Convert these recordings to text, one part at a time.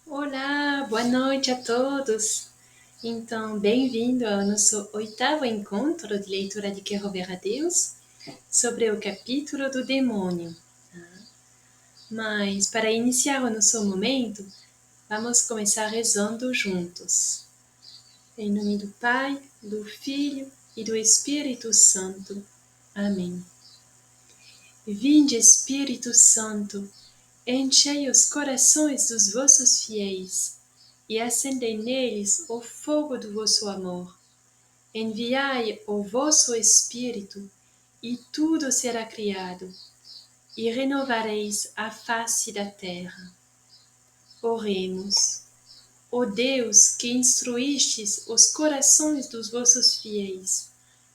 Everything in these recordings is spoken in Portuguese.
Olá, boa noite a todos. Então, bem-vindo ao nosso 8º encontro de leitura de Quero Ver a Deus sobre o capítulo do demônio. Mas, para iniciar o nosso momento, vamos começar rezando juntos. Em nome do Pai, do Filho e do Espírito Santo. Amém. Vinde, Espírito Santo, enchei os corações dos vossos fiéis e acendei neles o fogo do vosso amor. Enviai o vosso Espírito, e tudo será criado, e renovareis a face da terra. Oremos. Ó Deus, que instruístes os corações dos vossos fiéis,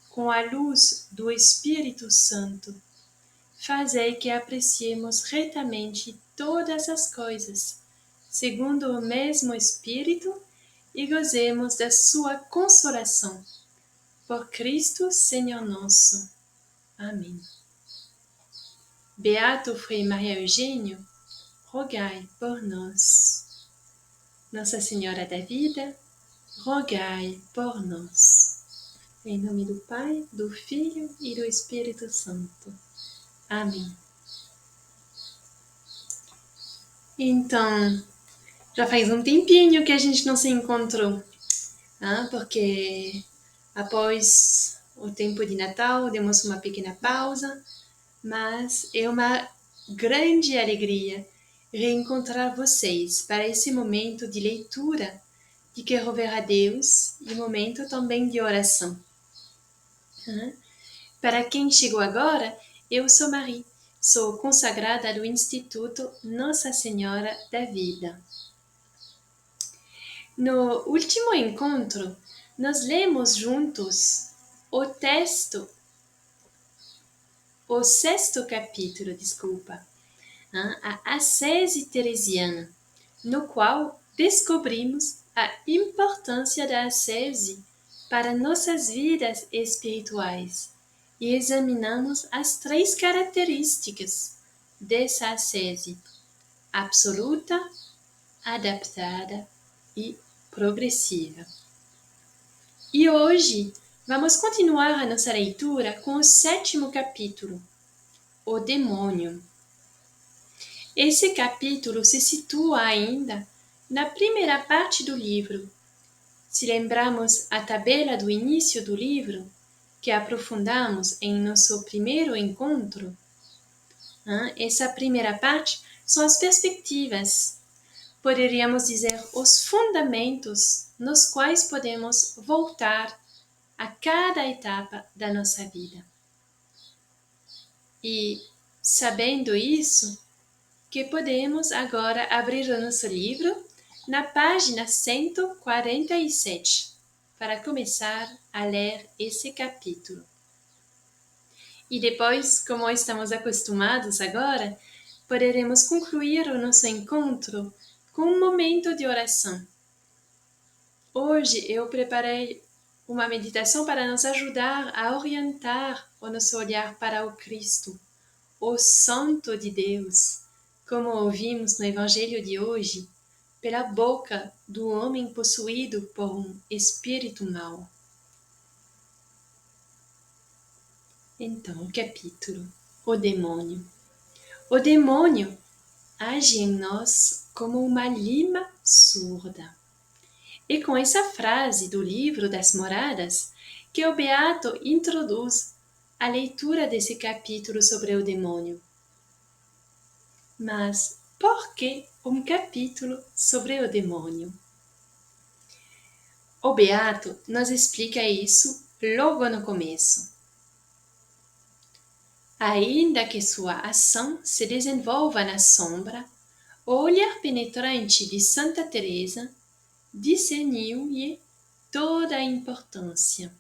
com a luz do Espírito Santo, fazei que apreciemos retamente todas as coisas, segundo o mesmo Espírito, e gozemos da sua consolação. Por Cristo, Senhor nosso. Amém. Beato Frei Maria Eugênio, rogai por nós. Nossa Senhora da Vida, rogai por nós. Em nome do Pai, do Filho e do Espírito Santo. Amém. Então, já faz um tempinho que a gente não se encontrou, porque após o tempo de Natal demos uma pequena pausa, mas é uma grande alegria reencontrar vocês para esse momento de leitura de Quero Ver a Deus e momento também de oração. Para quem chegou agora, eu sou Marie, sou consagrada do Instituto Nossa Senhora da Vida. No último encontro, nós lemos juntos o sexto capítulo, a ascese teresiana, no qual descobrimos a importância da ascese para nossas vidas espirituais e examinamos as 3 características dessa ascese: absoluta, adaptada e progressiva. E hoje vamos continuar a nossa leitura com o 7º capítulo, o demônio. Esse capítulo se situa ainda na primeira parte do livro. Se lembramos a tabela do início do livro, que aprofundamos em nosso primeiro encontro, essa primeira parte são as perspectivas, poderíamos dizer os fundamentos nos quais podemos voltar a cada etapa da nossa vida. E, sabendo isso, que podemos agora abrir o nosso livro na página 147, para começar a ler esse capítulo. E depois, como estamos acostumados agora, poderemos concluir o nosso encontro com um momento de oração. Hoje eu preparei uma meditação para nos ajudar a orientar o nosso olhar para o Cristo, o Santo de Deus, como ouvimos no Evangelho de hoje, pela boca do homem possuído por um espírito mau. Então, o capítulo: o demônio. O demônio age em nós como uma lima surda. E com essa frase do livro das Moradas, que o Beato introduz a leitura desse capítulo sobre o demônio. Mas por que um capítulo sobre o demônio? O Beato nos explica isso logo no começo. Ainda que sua ação se desenvolva na sombra, o olhar penetrante de Santa Teresa discerniu-lhe toda a importância.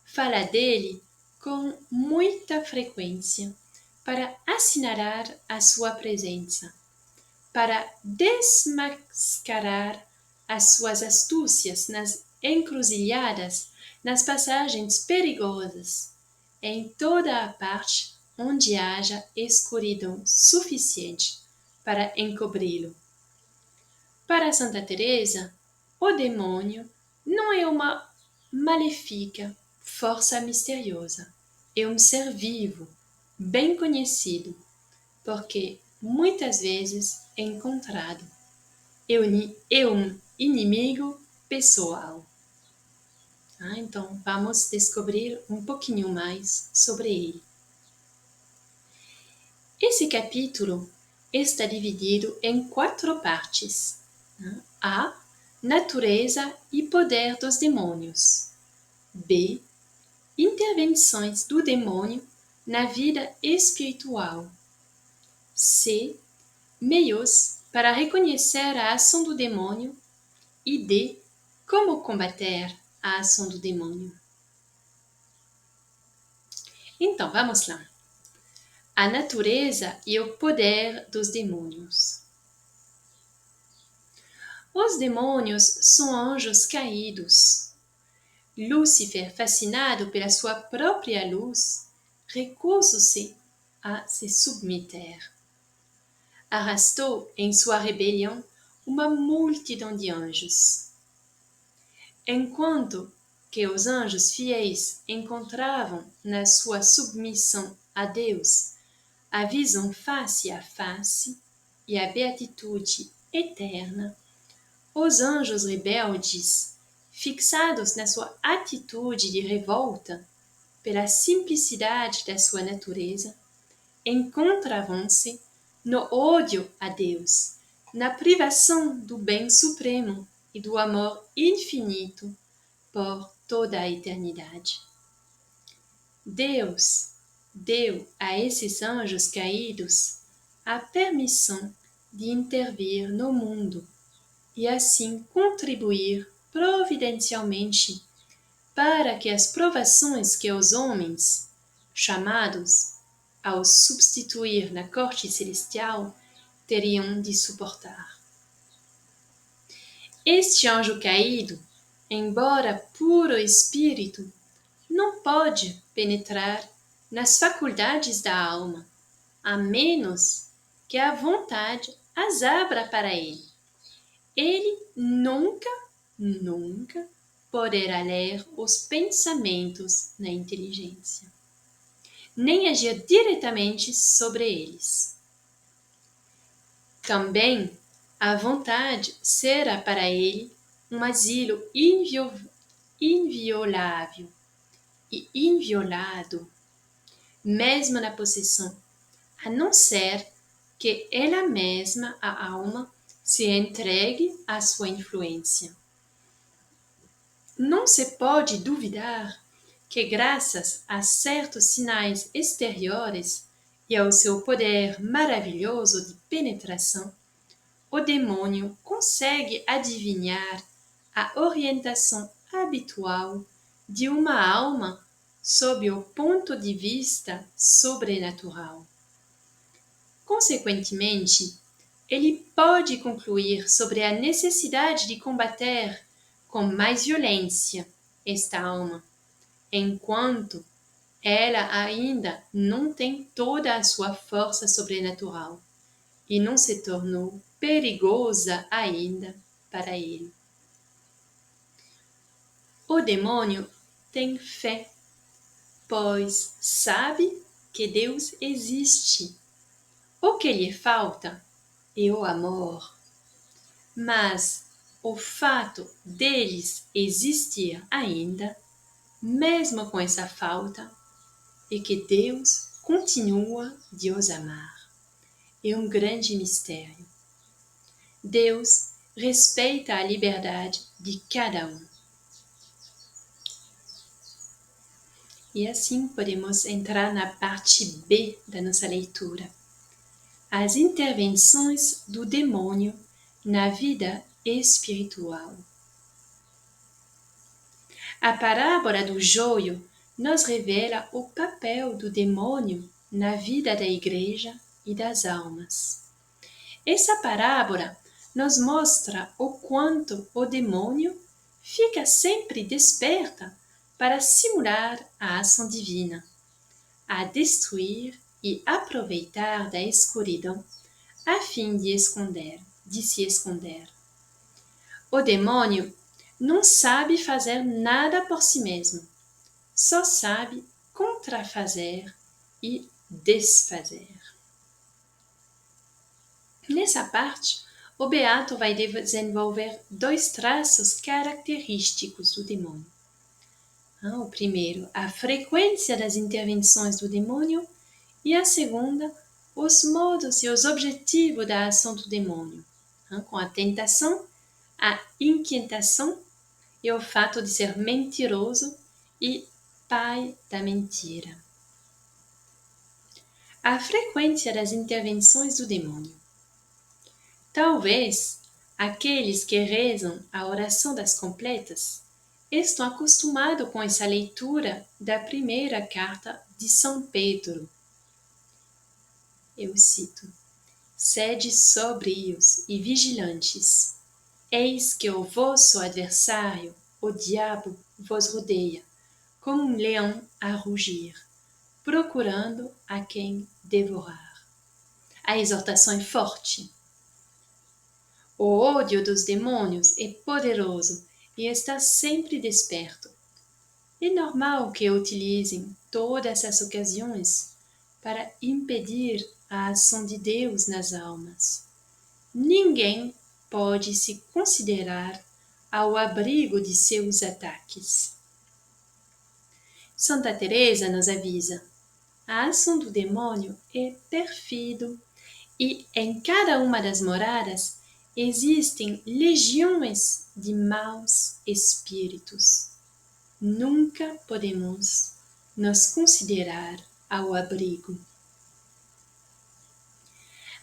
Fala dele com muita frequência para assinalar a sua presença, para desmascarar as suas astúcias nas encruzilhadas, nas passagens perigosas, em toda a parte onde haja escuridão suficiente para encobri-lo. Para Santa Teresa, o demônio não é uma maléfica força misteriosa, é um ser vivo, bem conhecido, porque muitas vezes é encontrado. É um inimigo pessoal. Então, vamos descobrir um pouquinho mais sobre ele. Esse capítulo está dividido em 4 partes. A. Natureza e poder dos demônios. B. Intervenções do demônio na vida espiritual. C. Meios para reconhecer a ação do demônio. E D. Como combater a ação do demônio. Então, vamos lá. A natureza e o poder dos demônios. Os demônios são anjos caídos. Lúcifer, fascinado pela sua própria luz, recusa-se a se submeter. Arrastou em sua rebelião uma multidão de anjos. Enquanto que os anjos fiéis encontravam na sua submissão a Deus a visão face a face e a beatitude eterna, os anjos rebeldes, fixados na sua atitude de revolta pela simplicidade da sua natureza, encontravam-se no ódio a Deus, na privação do bem supremo e do amor infinito por toda a eternidade. Deus deu a esses anjos caídos a permissão de intervir no mundo e assim contribuir providencialmente para que as provações que os homens, chamados ao substituir na corte celestial, teriam de suportar. Este anjo caído, embora puro espírito, não pode penetrar nas faculdades da alma, a menos que a vontade as abra para ele. Ele nunca poderá ler os pensamentos na inteligência, nem agir diretamente sobre eles. Também a vontade será para ele um asilo inviolável e inviolado, mesmo na possessão, a não ser que ela mesma, a alma, se entregue à sua influência. Não se pode duvidar que, graças a certos sinais exteriores e ao seu poder maravilhoso de penetração, o demônio consegue adivinhar a orientação habitual de uma alma sob o ponto de vista sobrenatural. Consequentemente, ele pode concluir sobre a necessidade de combater com mais violência esta alma, enquanto ela ainda não tem toda a sua força sobrenatural e não se tornou perigosa ainda para ele. O demônio tem fé, pois sabe que Deus existe. O que lhe falta é o amor. Mas o fato deles existir ainda, mesmo com essa falta, é que Deus continua de os amar. É um grande mistério. Deus respeita a liberdade de cada um. E assim podemos entrar na parte B da nossa leitura. As intervenções do demônio na vida espiritual. A parábola do joio nos revela o papel do demônio na vida da igreja e das almas. Essa parábola nos mostra o quanto o demônio fica sempre desperta para simular a ação divina, a destruir e aproveitar da escuridão a fim de se esconder. O demônio não sabe fazer nada por si mesmo, só sabe contrafazer e desfazer. Nessa parte, o Beato vai desenvolver 2 traços característicos do demônio. O primeiro, a frequência das intervenções do demônio, e a segunda, os modos e os objetivos da ação do demônio, com a tentação, a inquietação e o fato de ser mentiroso e pai da mentira. A frequência das intervenções do demônio. Talvez aqueles que rezam a oração das completas estão acostumados com essa leitura da primeira carta de São Pedro. Eu cito: Sede sóbrios e vigilantes. Eis que o vosso adversário, o diabo, vos rodeia, como um leão a rugir, procurando a quem devorar. A exortação é forte. O ódio dos demônios é poderoso e está sempre desperto. É normal que utilizem todas as ocasiões para impedir a ação de Deus nas almas. Ninguém pode se considerar ao abrigo de seus ataques. Santa Teresa nos avisa: a ação do demônio é pérfido e em cada uma das moradas existem legiões de maus espíritos. Nunca podemos nos considerar ao abrigo.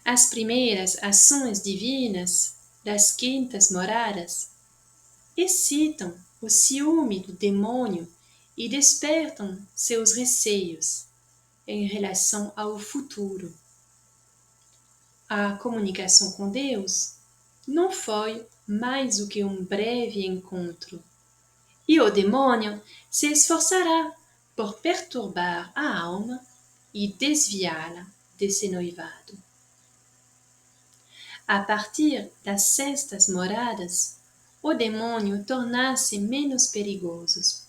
As primeiras ações divinas das quintas moradas excitam o ciúme do demônio e despertam seus receios em relação ao futuro. A comunicação com Deus não foi mais do que um breve encontro, e o demônio se esforçará por perturbar a alma e desviá-la desse noivado. A partir das sextas moradas, o demônio torna-se menos perigoso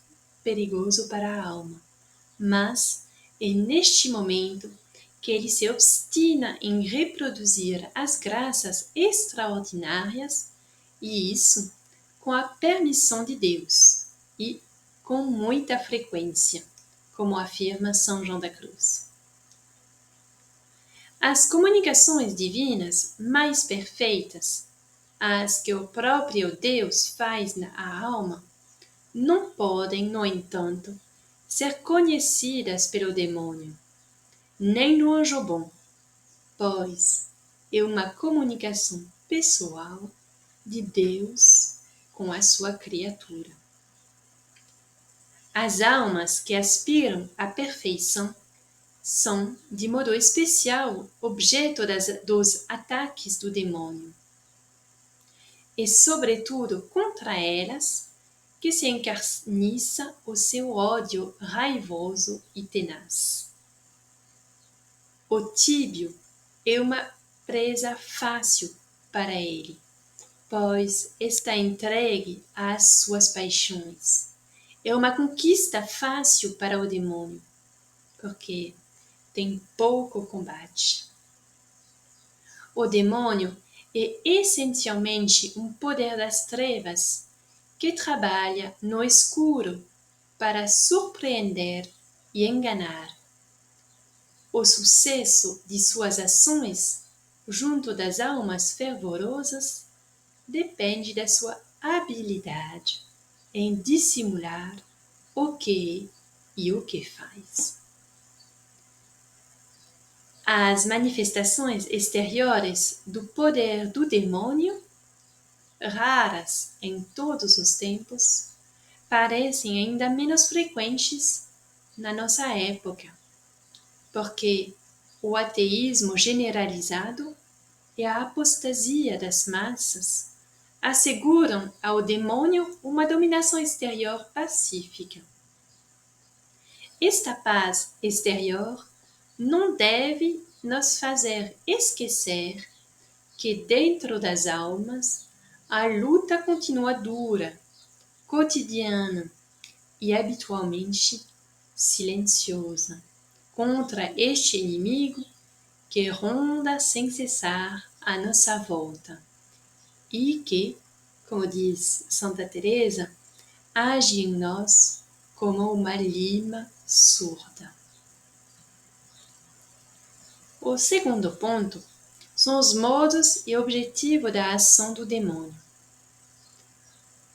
para a alma, mas é neste momento que ele se obstina em reproduzir as graças extraordinárias, e isso com a permissão de Deus e com muita frequência, como afirma São João da Cruz. As comunicações divinas mais perfeitas, as que o próprio Deus faz na alma, não podem, no entanto, ser conhecidas pelo demônio, nem no anjo bom, pois é uma comunicação pessoal de Deus com a sua criatura. As almas que aspiram à perfeição são, de modo especial, objeto dos ataques do demônio. E, sobretudo, contra elas que se encarniça o seu ódio raivoso e tenaz. O tíbio é uma presa fácil para ele, pois está entregue às suas paixões. É uma conquista fácil para o demônio, porque tem pouco combate. O demônio é essencialmente um poder das trevas que trabalha no escuro para surpreender e enganar. O sucesso de suas ações junto das almas fervorosas depende da sua habilidade em dissimular o que é e o que faz. As manifestações exteriores do poder do demônio, raras em todos os tempos, parecem ainda menos frequentes na nossa época, porque o ateísmo generalizado e a apostasia das massas asseguram ao demônio uma dominação exterior pacífica. Esta paz exterior não deve nos fazer esquecer que dentro das almas a luta continua dura, cotidiana e habitualmente silenciosa contra este inimigo que ronda sem cessar à nossa volta e que, como diz Santa Teresa, age em nós como uma lima surda. O segundo ponto são os modos e objetivo da ação do demônio.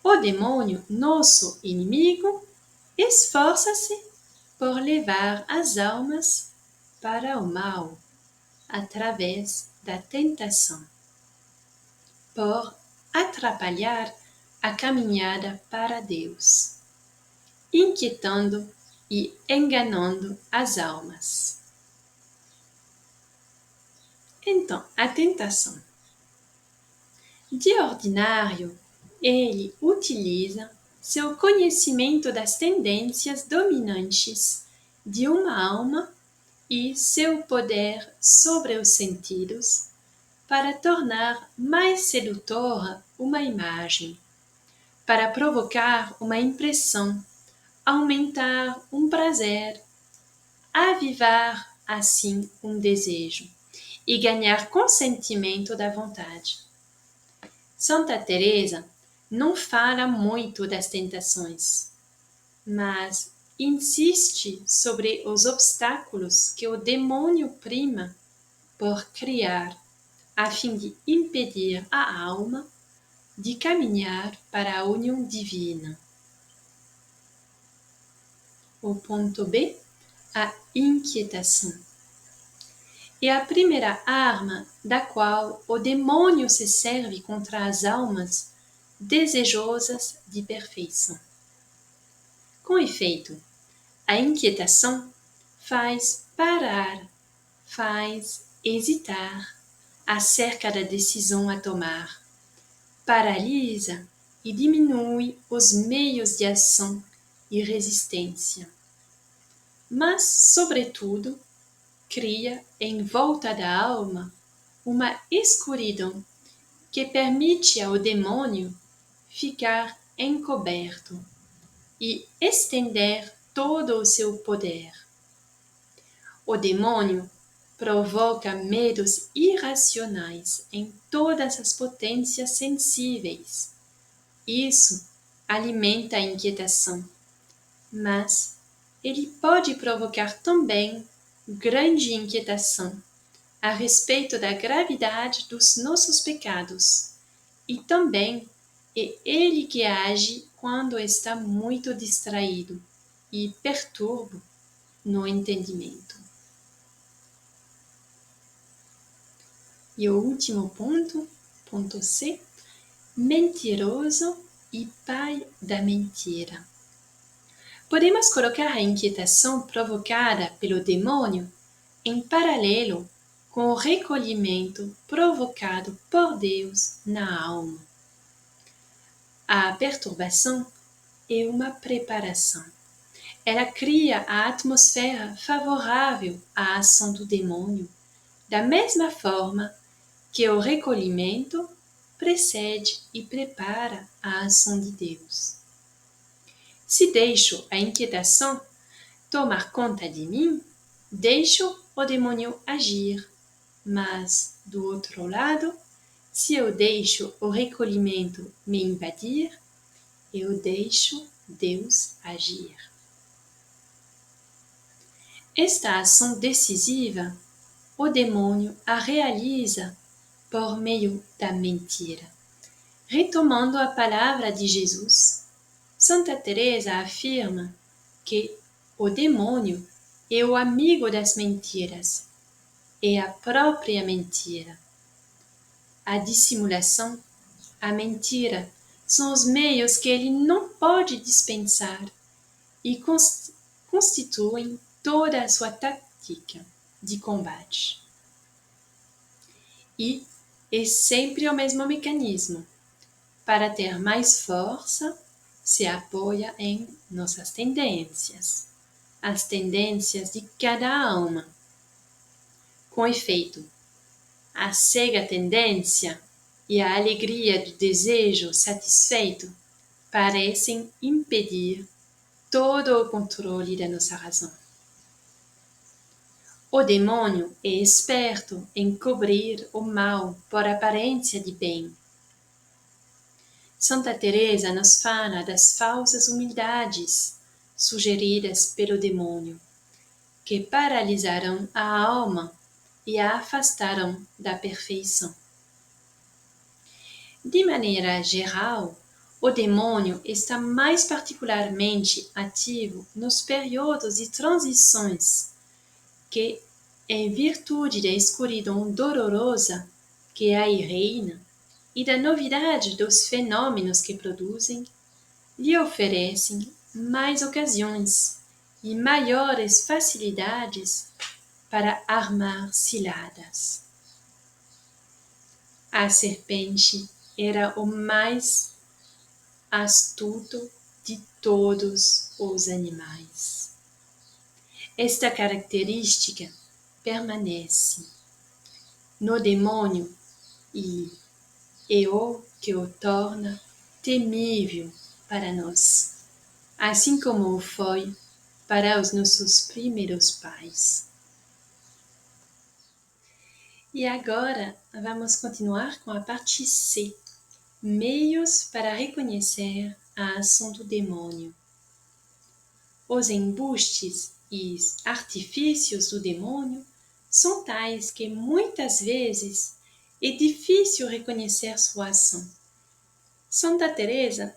O demônio, nosso inimigo, esforça-se por levar as almas para o mal, através da tentação, por atrapalhar a caminhada para Deus, inquietando e enganando as almas. Então, a tentação. De ordinário, ele utiliza seu conhecimento das tendências dominantes de uma alma e seu poder sobre os sentidos para tornar mais sedutora uma imagem, para provocar uma impressão, aumentar um prazer, avivar assim um desejo e ganhar consentimento da vontade. Santa Teresa não fala muito das tentações, mas insiste sobre os obstáculos que o demônio prima por criar, a fim de impedir a alma de caminhar para a união divina. O ponto B, a inquietação. É a primeira arma da qual o demônio se serve contra as almas desejosas de perfeição. Com efeito, a inquietação faz parar, faz hesitar acerca da decisão a tomar, paralisa e diminui os meios de ação e resistência. Mas, sobretudo, cria em volta da alma uma escuridão que permite ao demônio ficar encoberto e estender todo o seu poder. O demônio provoca medos irracionais em todas as potências sensíveis. Isso alimenta a inquietação, mas ele pode provocar também grande inquietação a respeito da gravidade dos nossos pecados, e também é ele que age quando está muito distraído e perturba no entendimento. E o último ponto, ponto C, mentiroso e pai da mentira. Podemos colocar a inquietação provocada pelo demônio em paralelo com o recolhimento provocado por Deus na alma. A perturbação é uma preparação. Ela cria a atmosfera favorável à ação do demônio, da mesma forma que o recolhimento precede e prepara a ação de Deus. Se deixo a inquietação tomar conta de mim, deixo o demônio agir. Mas, do outro lado, se eu deixo o recolhimento me invadir, eu deixo Deus agir. Esta ação decisiva, o demônio a realiza por meio da mentira. Retomando a palavra de Jesus, Santa Teresa afirma que o demônio é o amigo das mentiras, é a própria mentira. A dissimulação, a mentira, são os meios que ele não pode dispensar e constituem toda a sua tática de combate. E é sempre o mesmo mecanismo. Para ter mais força, se apoia em nossas tendências, as tendências de cada alma. Com efeito, a cega tendência e a alegria do desejo satisfeito parecem impedir todo o controle da nossa razão. O demônio é esperto em cobrir o mal por aparência de bem. Santa Teresa nos fala das falsas humildades sugeridas pelo demônio, que paralisaram a alma e a afastaram da perfeição. De maneira geral, o demônio está mais particularmente ativo nos períodos de transições, que, em virtude da escuridão dolorosa que aí reina e da novidade dos fenômenos que produzem, lhe oferecem mais ocasiões e maiores facilidades para armar ciladas. A serpente era o mais astuto de todos os animais. Esta característica permanece no demônio e é o que o torna temível para nós, assim como o foi para os nossos primeiros pais. E agora vamos continuar com a parte C, meios para reconhecer a ação do demônio. Os embustes e artifícios do demônio são tais que muitas vezes é difícil reconhecer sua ação. Santa Teresa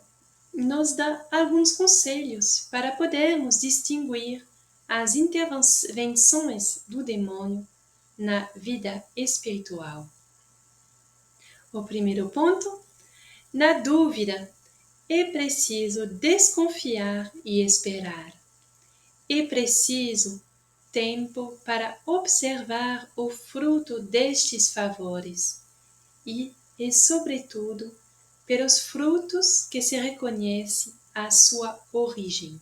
nos dá alguns conselhos para podermos distinguir as intervenções do demônio na vida espiritual. O primeiro ponto: na dúvida, é preciso desconfiar e esperar. É preciso tempo para observar o fruto destes favores e, sobretudo, pelos frutos que se reconhece a sua origem.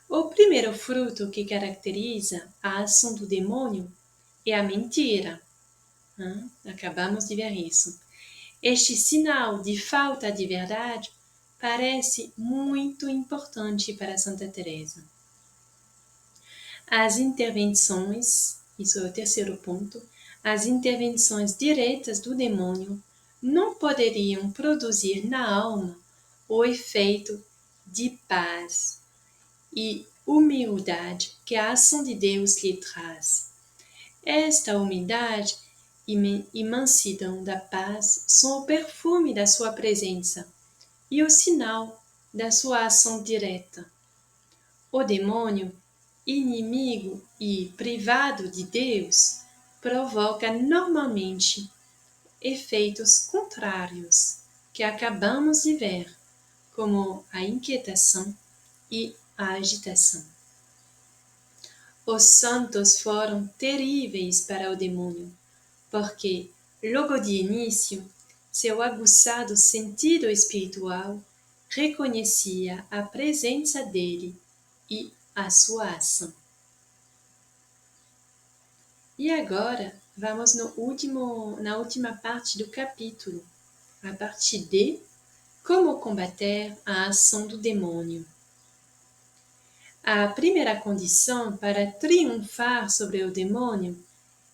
O primeiro fruto que caracteriza a ação do demônio é a mentira. Acabamos de ver isso. Este sinal de falta de verdade parece muito importante para Santa Teresa. As intervenções, isso é o terceiro ponto, as intervenções diretas do demônio não poderiam produzir na alma o efeito de paz e humildade que a ação de Deus lhe traz. Esta humildade e mansidão da paz são o perfume da sua presença e o sinal da sua ação direta. O demônio, inimigo e privado de Deus, provoca normalmente efeitos contrários que acabamos de ver, como a inquietação e a agitação. Os santos foram terríveis para o demônio, porque, logo de início, seu aguçado sentido espiritual reconhecia a presença dele e a sua ação. E agora vamos na última parte do capítulo, a parte D, como combater a ação do demônio. A primeira condição para triunfar sobre o demônio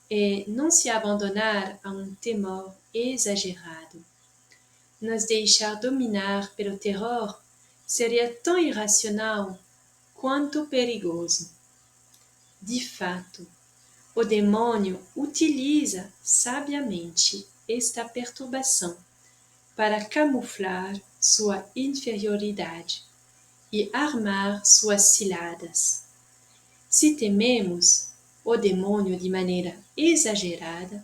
é não se abandonar a um temor exagerado. Nos deixar dominar pelo terror seria tão irracional quanto perigoso. De fato, o demônio utiliza sabiamente esta perturbação para camuflar sua inferioridade e armar suas ciladas. Se tememos o demônio de maneira exagerada,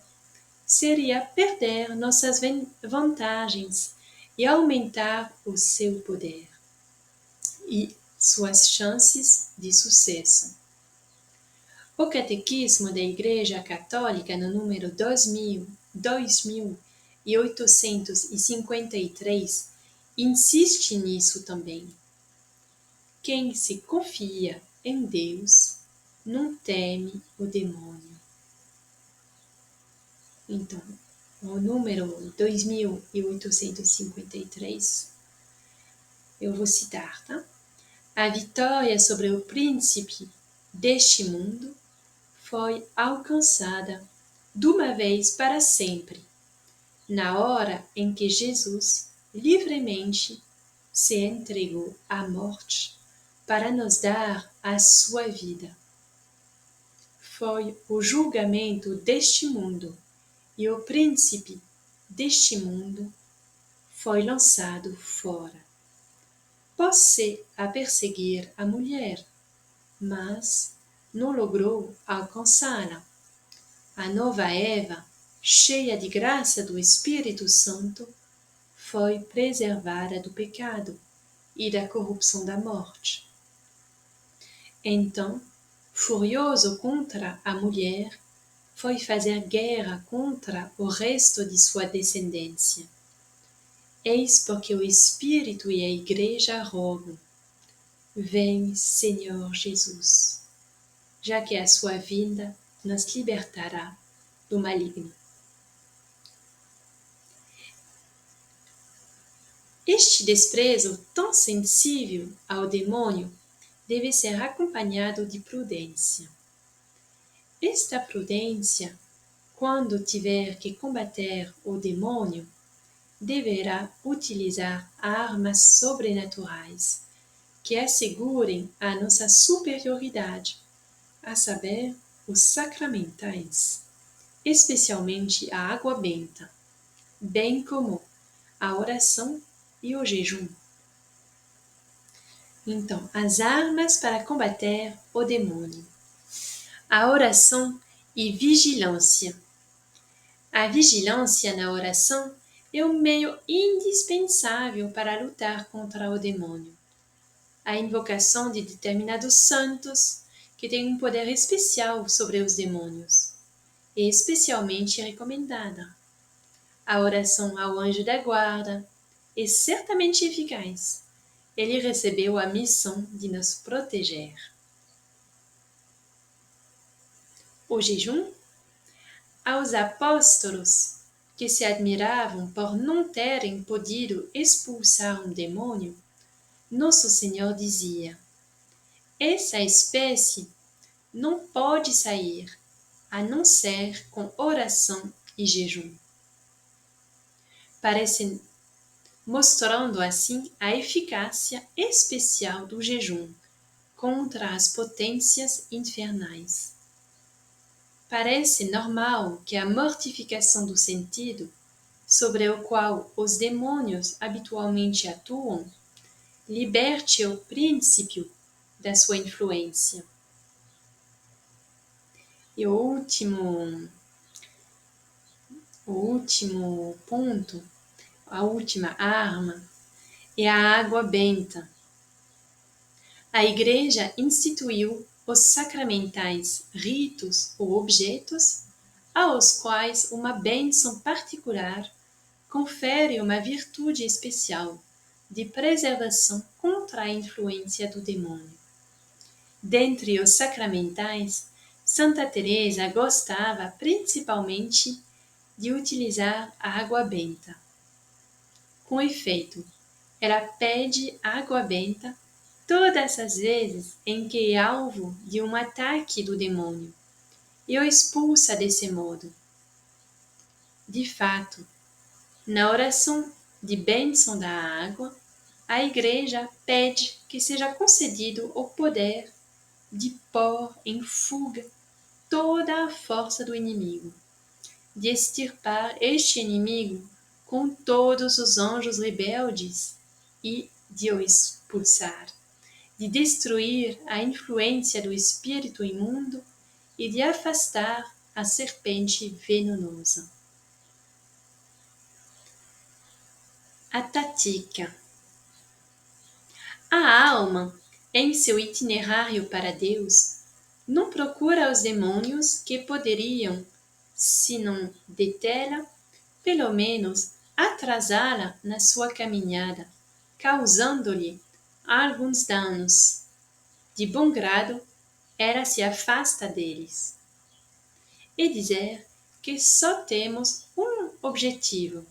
seria perder nossas vantagens e aumentar o seu poder e suas chances de sucesso. O Catequismo da Igreja Católica, no número 2853, insiste nisso também. Quem se confia em Deus não teme o demônio. Então, o número 2853, eu vou citar, tá? A vitória sobre o príncipe deste mundo foi alcançada de uma vez para sempre, na hora em que Jesus livremente se entregou à morte para nos dar a sua vida. Foi o julgamento deste mundo e o príncipe deste mundo foi lançado fora. Pôs-se a perseguir a mulher, mas não logrou alcançá-la. A nova Eva, cheia de graça do Espírito Santo, foi preservada do pecado e da corrupção da morte. Então, furioso contra a mulher, foi fazer guerra contra o resto de sua descendência. Eis porque o Espírito e a Igreja rogam: vem, Senhor Jesus, já que a sua vinda nos libertará do maligno. Este desprezo tão sensível ao demônio deve ser acompanhado de prudência. Esta prudência, quando tiver que combater o demônio, deverá utilizar armas sobrenaturais que assegurem a nossa superioridade, a saber, os sacramentais, especialmente a água benta, bem como a oração e o jejum. Então, as armas para combater o demônio: a oração e vigilância. A vigilância na oração é um meio indispensável para lutar contra o demônio. A invocação de determinados santos, que têm um poder especial sobre os demônios, é especialmente recomendada. A oração ao anjo da guarda é certamente eficaz. Ele recebeu a missão de nos proteger. O jejum? Aos apóstolos, que se admiravam por não terem podido expulsar um demônio, Nosso Senhor dizia: essa espécie não pode sair, a não ser com oração e jejum. Parece mostrando assim a eficácia especial do jejum contra as potências infernais. Parece normal que a mortificação do sentido, sobre o qual os demônios habitualmente atuam, liberte o princípio da sua influência. E o último ponto, a última arma, é a água benta. A Igreja instituiu os sacramentais ritos ou objetos aos quais uma bênção particular confere uma virtude especial de preservação contra a influência do demônio. Dentre os sacramentais, Santa Teresa gostava principalmente de utilizar a água benta. Com efeito, ela pede água benta todas as vezes em que é alvo de um ataque do demônio e o expulsa desse modo. De fato, na oração de bênção da água, a Igreja pede que seja concedido o poder de pôr em fuga toda a força do inimigo, de extirpar este inimigo com todos os anjos rebeldes e de o expulsar, de destruir a influência do espírito imundo e de afastar a serpente venenosa. A tática. A alma, em seu itinerário para Deus, não procura os demônios que poderiam, se não detê-la, pelo menos atrasá-la na sua caminhada, causando-lhe alguns danos. De bom grado, ela se afasta deles. E dizer que só temos um objetivo: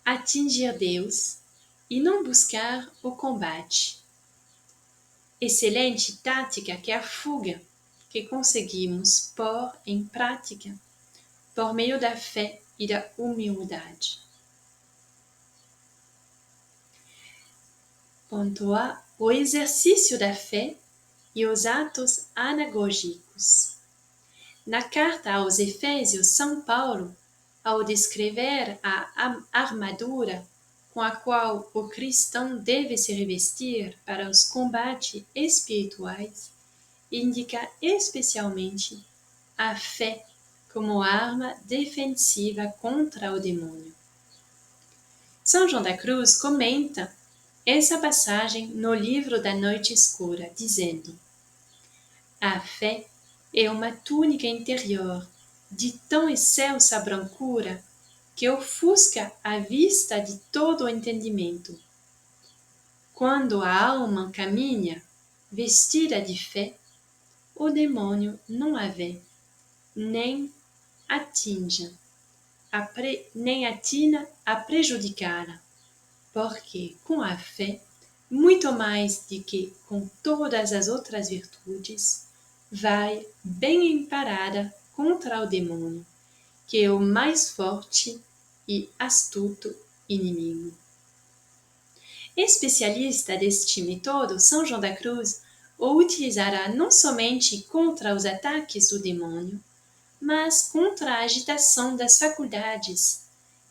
atingir Deus e não buscar o combate. Excelente tática que é a fuga que conseguimos pôr em prática por meio da fé e da humildade. Ponto A. O exercício da fé e os atos anagógicos. Na carta aos Efésios, São Paulo, ao descrever a armadura com a qual o cristão deve se revestir para os combates espirituais, indica especialmente a fé como arma defensiva contra o demônio. São João da Cruz comenta essa passagem no livro da Noite Escura, dizendo: a fé é uma túnica interior de tão excelsa brancura que ofusca a vista de todo o entendimento. Quando a alma caminha vestida de fé, o demônio não a vê, nem atina a prejudicá-la, porque com a fé, muito mais do que com todas as outras virtudes, vai bem emparada contra o demônio, que é o mais forte e astuto inimigo. Especialista deste método, São João da Cruz o utilizará não somente contra os ataques do demônio, mas contra a agitação das faculdades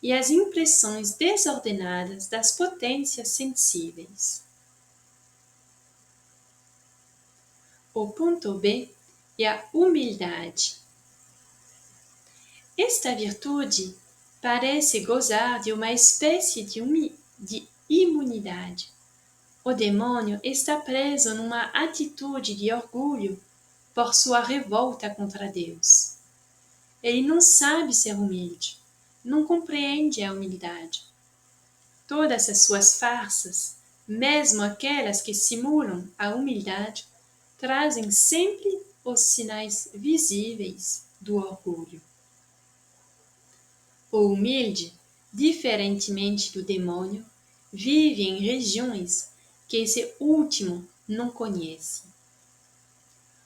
e as impressões desordenadas das potências sensíveis. O ponto B é a humildade. Esta virtude parece gozar de uma espécie de imunidade. O demônio está preso numa atitude de orgulho por sua revolta contra Deus. Ele não sabe ser humilde, não compreende a humildade. Todas as suas farsas, mesmo aquelas que simulam a humildade, trazem sempre os sinais visíveis do orgulho. O humilde, diferentemente do demônio, vive em regiões que esse último não conhece.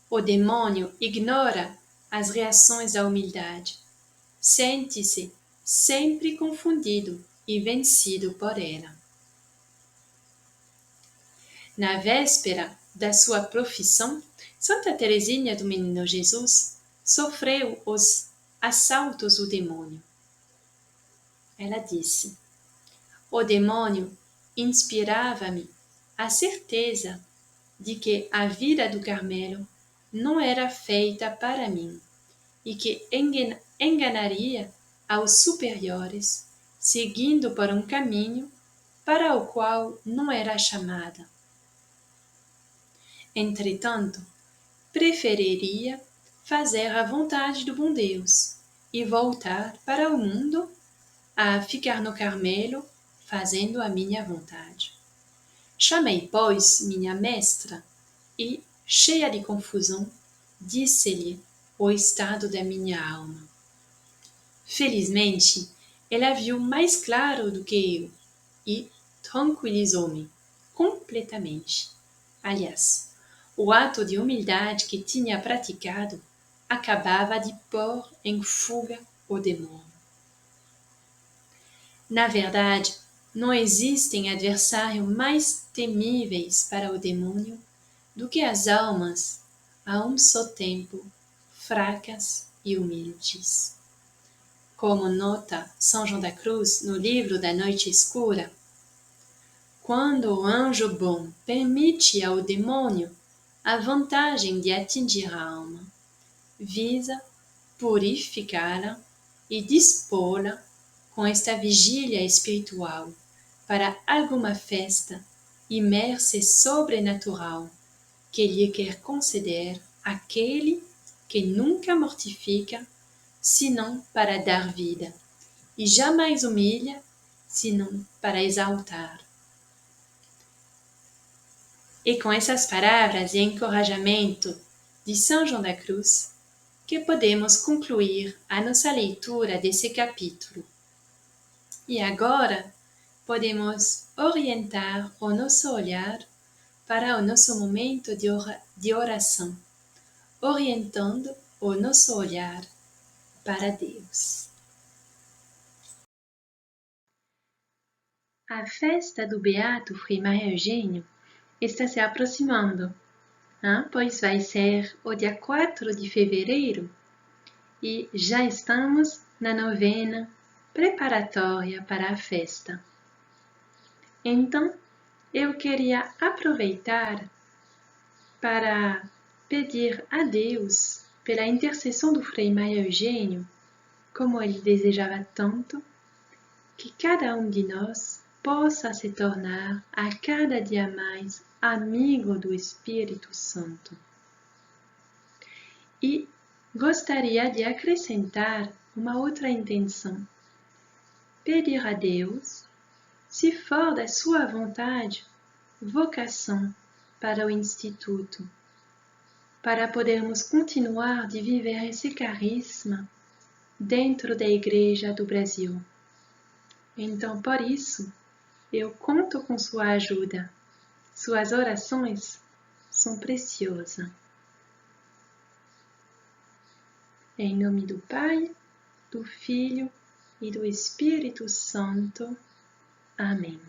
O demônio ignora as reações da humildade, sente-se sempre confundido e vencido por ela. Na véspera da sua profissão, Santa Teresinha do Menino Jesus sofreu os assaltos do demônio. Ela disse: o demônio inspirava-me a certeza de que a vida do Carmelo não era feita para mim e que enganaria aos superiores, seguindo por um caminho para o qual não era chamada. Entretanto, preferiria fazer a vontade do bom Deus e voltar para o mundo a ficar no Carmelo fazendo a minha vontade. Chamei, pois, minha mestra e, cheia de confusão, disse-lhe o estado da minha alma. Felizmente, ela viu mais claro do que eu e tranquilizou-me completamente. Aliás, o ato de humildade que tinha praticado acabava de pôr em fuga o demônio. Na verdade, não existem adversários mais temíveis para o demônio do que as almas, a um só tempo, fracas e humildes. Como nota São João da Cruz no livro da Noite Escura, quando o anjo bom permite ao demônio a vantagem de atingir a alma, visa purificá-la e dispô-la com esta vigília espiritual para alguma festa imersa sobrenatural que lhe quer conceder aquele que nunca mortifica, senão para dar vida, e jamais humilha, senão para exaltar. E com essas palavras e encorajamento de São João da Cruz, que podemos concluir a nossa leitura desse capítulo. E agora podemos orientar o nosso olhar para o nosso momento de oração, orientando o nosso olhar para Deus. A festa do Beato Frei Maria Eugênio está se aproximando, pois vai ser o dia 4 de fevereiro e já estamos na novena preparatória para a festa. Então, eu queria aproveitar para pedir a Deus, pela intercessão do Frei Maria Eugênio, como ele desejava tanto, que cada um de nós possa se tornar a cada dia mais amigo do Espírito Santo. E gostaria de acrescentar uma outra intenção. Pedir a Deus, se for da sua vontade, vocação para o Instituto, para podermos continuar de viver esse carisma dentro da Igreja do Brasil. Então, por isso, eu conto com sua ajuda. Suas orações são preciosas. Em nome do Pai, do Filho e do Espírito Santo. Amém.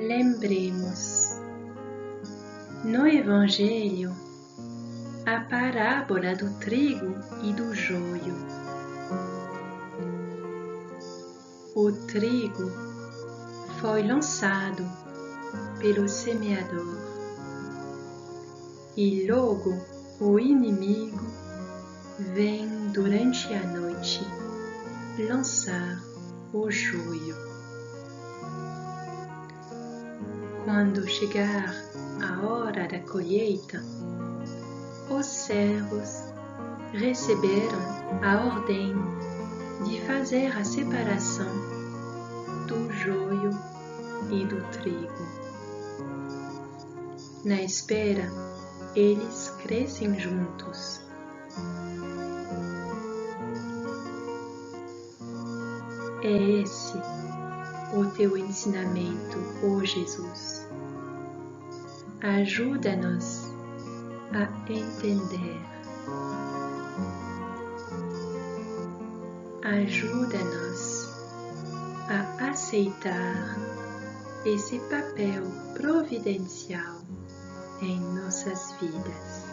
lembremos, no Evangelho, a parábola do trigo e do joio. O trigo foi lançado pelo semeador e logo o inimigo vem durante a noite lançar o joio. Quando chegar a hora da colheita, os servos receberam a ordem de fazer a separação do joio e do trigo. Na espera, eles crescem juntos. É esse o teu ensinamento, ó Jesus. Ajuda-nos a entender. Ajuda-nos a aceitar esse papel providencial em nossas vidas.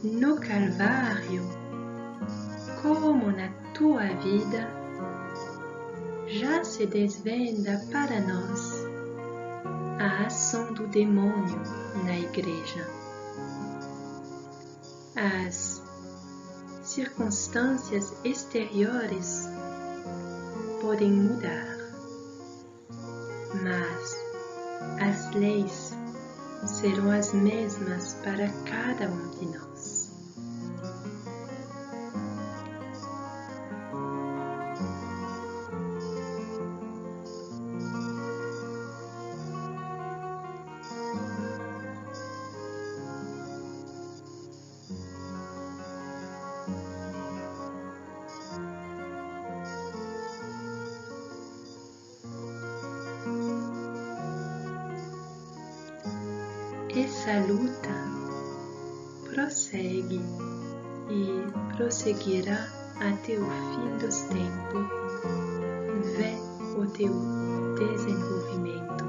No Calvário, como na tua vida, já se desvenda para nós a ação do demônio na Igreja. As circunstâncias exteriores podem mudar, mas as leis serão as mesmas para cada um de nós. Essa luta prossegue e prosseguirá até o fim dos tempos. Vê o teu desenvolvimento.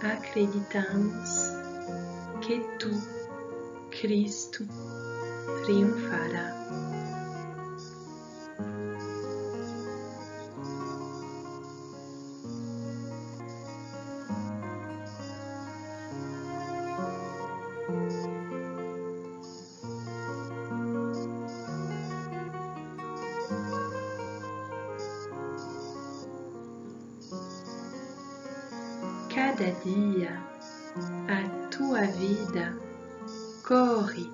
Acreditamos que tu, Cristo, triunfará. Cada dia a tua vida corre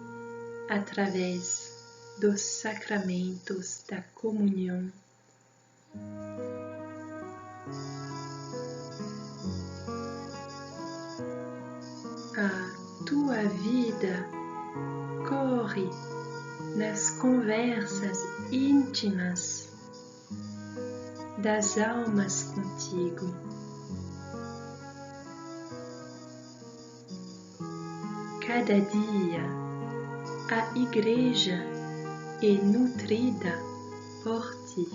através dos sacramentos da comunhão. A tua vida corre nas conversas íntimas das almas contigo. Cada dia a Igreja é nutrida por ti.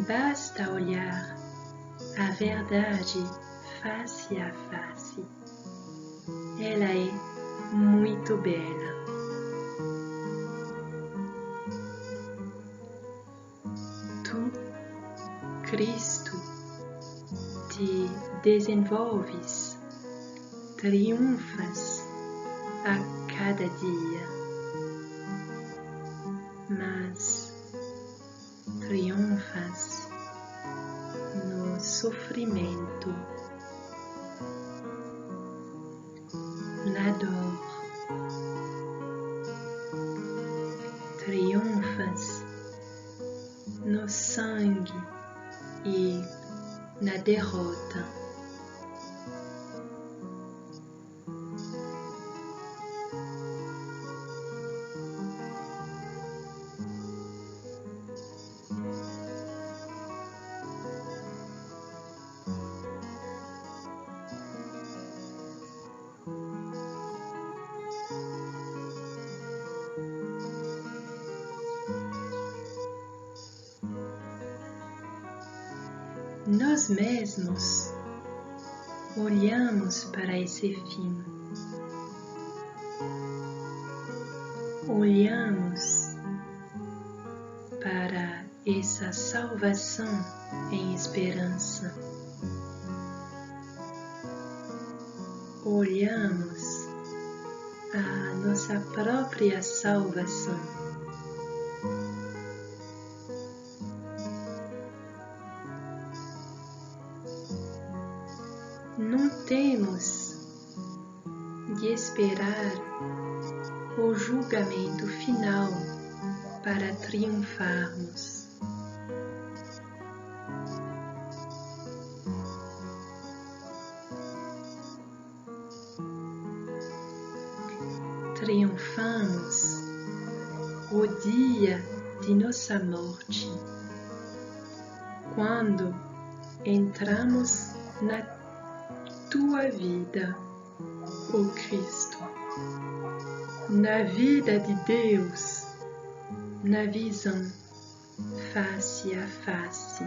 Basta olhar a verdade face a face. Ela é muito bela. Tu, Cristo, te desenvolves, triunfas a cada dia, mas triunfas no sofrimento, na dor, triunfas no sangue e na derrota. Nós mesmos olhamos para esse fim, olhamos para essa salvação em esperança, olhamos a nossa própria salvação. Não temos de esperar o julgamento final para triunfarmos. Triunfamos o dia de nossa morte, quando entramos na tua vida, ó Cristo, na vida de Deus, na visão face a face.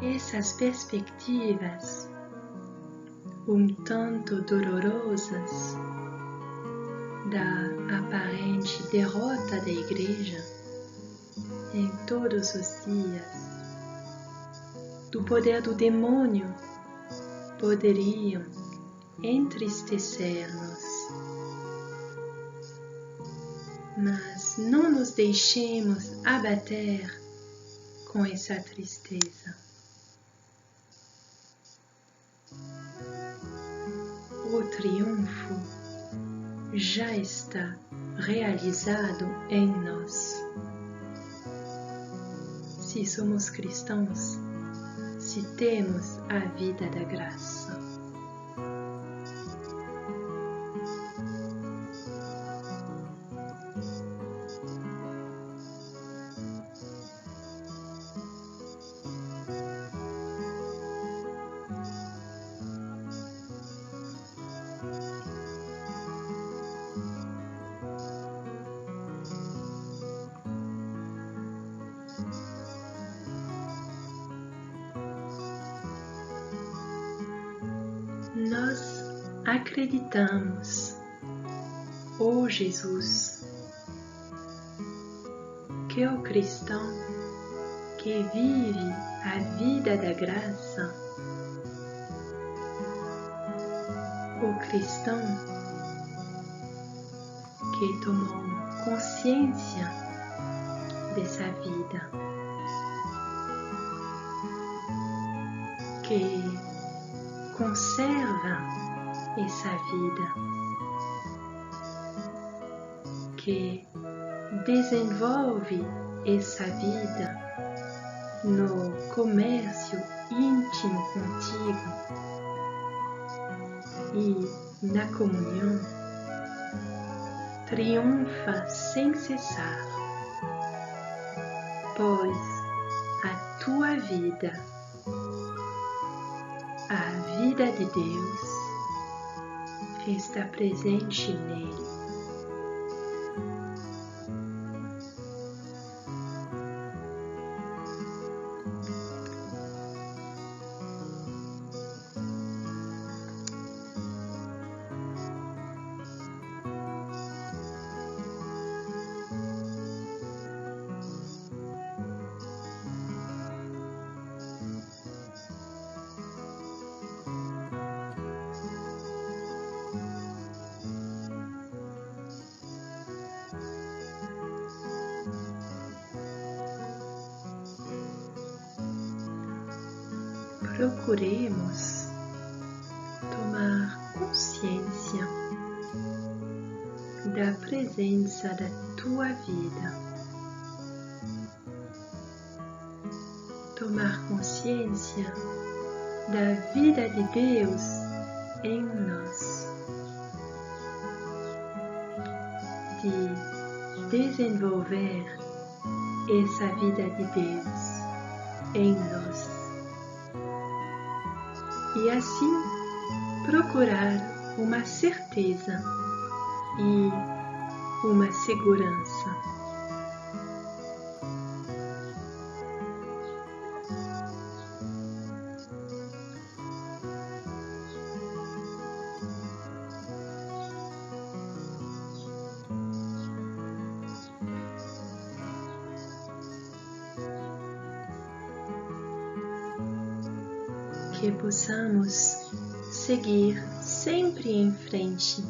Essas perspectivas, um tanto dolorosas, da aparente derrota da Igreja em todos os dias, do poder do demônio, poderiam entristecer-nos. Mas não nos deixemos abater com essa tristeza. O triunfo já está realizado em nós. Se somos cristãos, se temos a vida da graça. Nós acreditamos, ó Jesus, que o cristão que vive a vida da graça, o cristão que tomou consciência dessa vida, que conserva essa vida, que desenvolve essa vida no comércio íntimo contigo e na comunhão, triunfa sem cessar, pois a tua vida, a vida de Deus, está presente nele. Procuremos tomar consciência da presença da tua vida, tomar consciência da vida de Deus em nós, de desenvolver essa vida de Deus em nós. E assim procurar uma certeza e uma segurança. Que possamos seguir sempre em frente,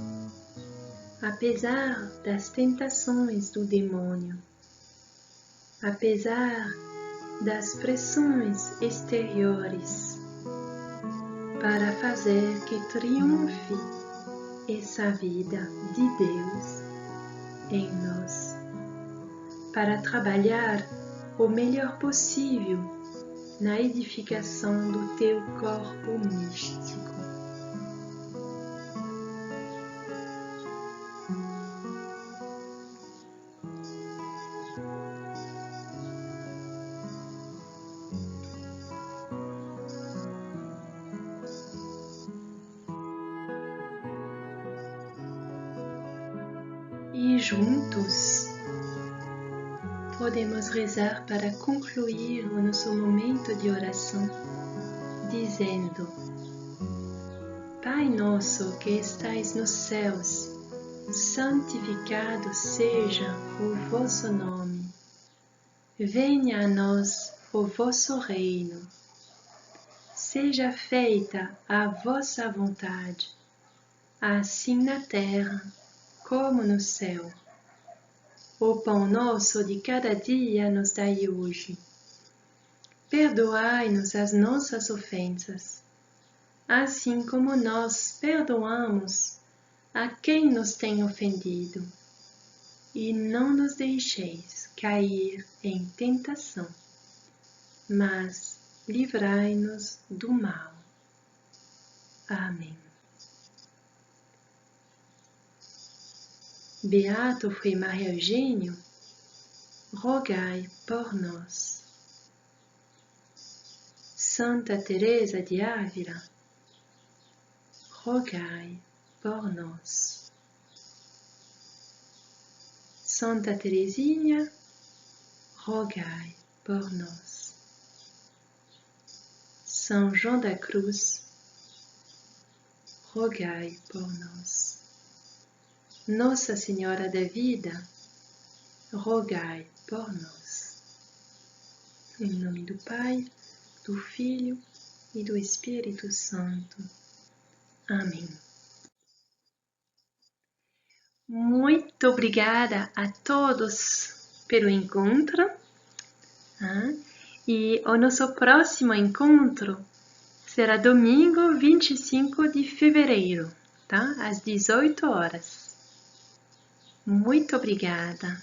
apesar das tentações do demônio, apesar das pressões exteriores, para fazer que triunfe essa vida de Deus em nós, para trabalhar o melhor possível na edificação do teu corpo místico. E juntos podemos rezar para concluir o nosso momento de oração, dizendo: Pai nosso que estais nos céus, santificado seja o vosso nome. Venha a nós o vosso reino. Seja feita a vossa vontade, assim na terra como no céu. O pão nosso de cada dia nos dai hoje. Perdoai-nos as nossas ofensas, assim como nós perdoamos a quem nos tem ofendido. E não nos deixeis cair em tentação, mas livrai-nos do mal. Amém. Beato Frei Maria Eugênio, rogai por nós. Santa Teresa de Ávila, rogai por nós. Santa Teresinha, rogai por nós. São João da Cruz, rogai por nós. Nossa Senhora da Vida, rogai por nós. Em nome do Pai, do Filho e do Espírito Santo. Amém. Muito obrigada a todos pelo encontro. E o nosso próximo encontro será domingo 25 de fevereiro, tá? Às 18 horas. Muito obrigada.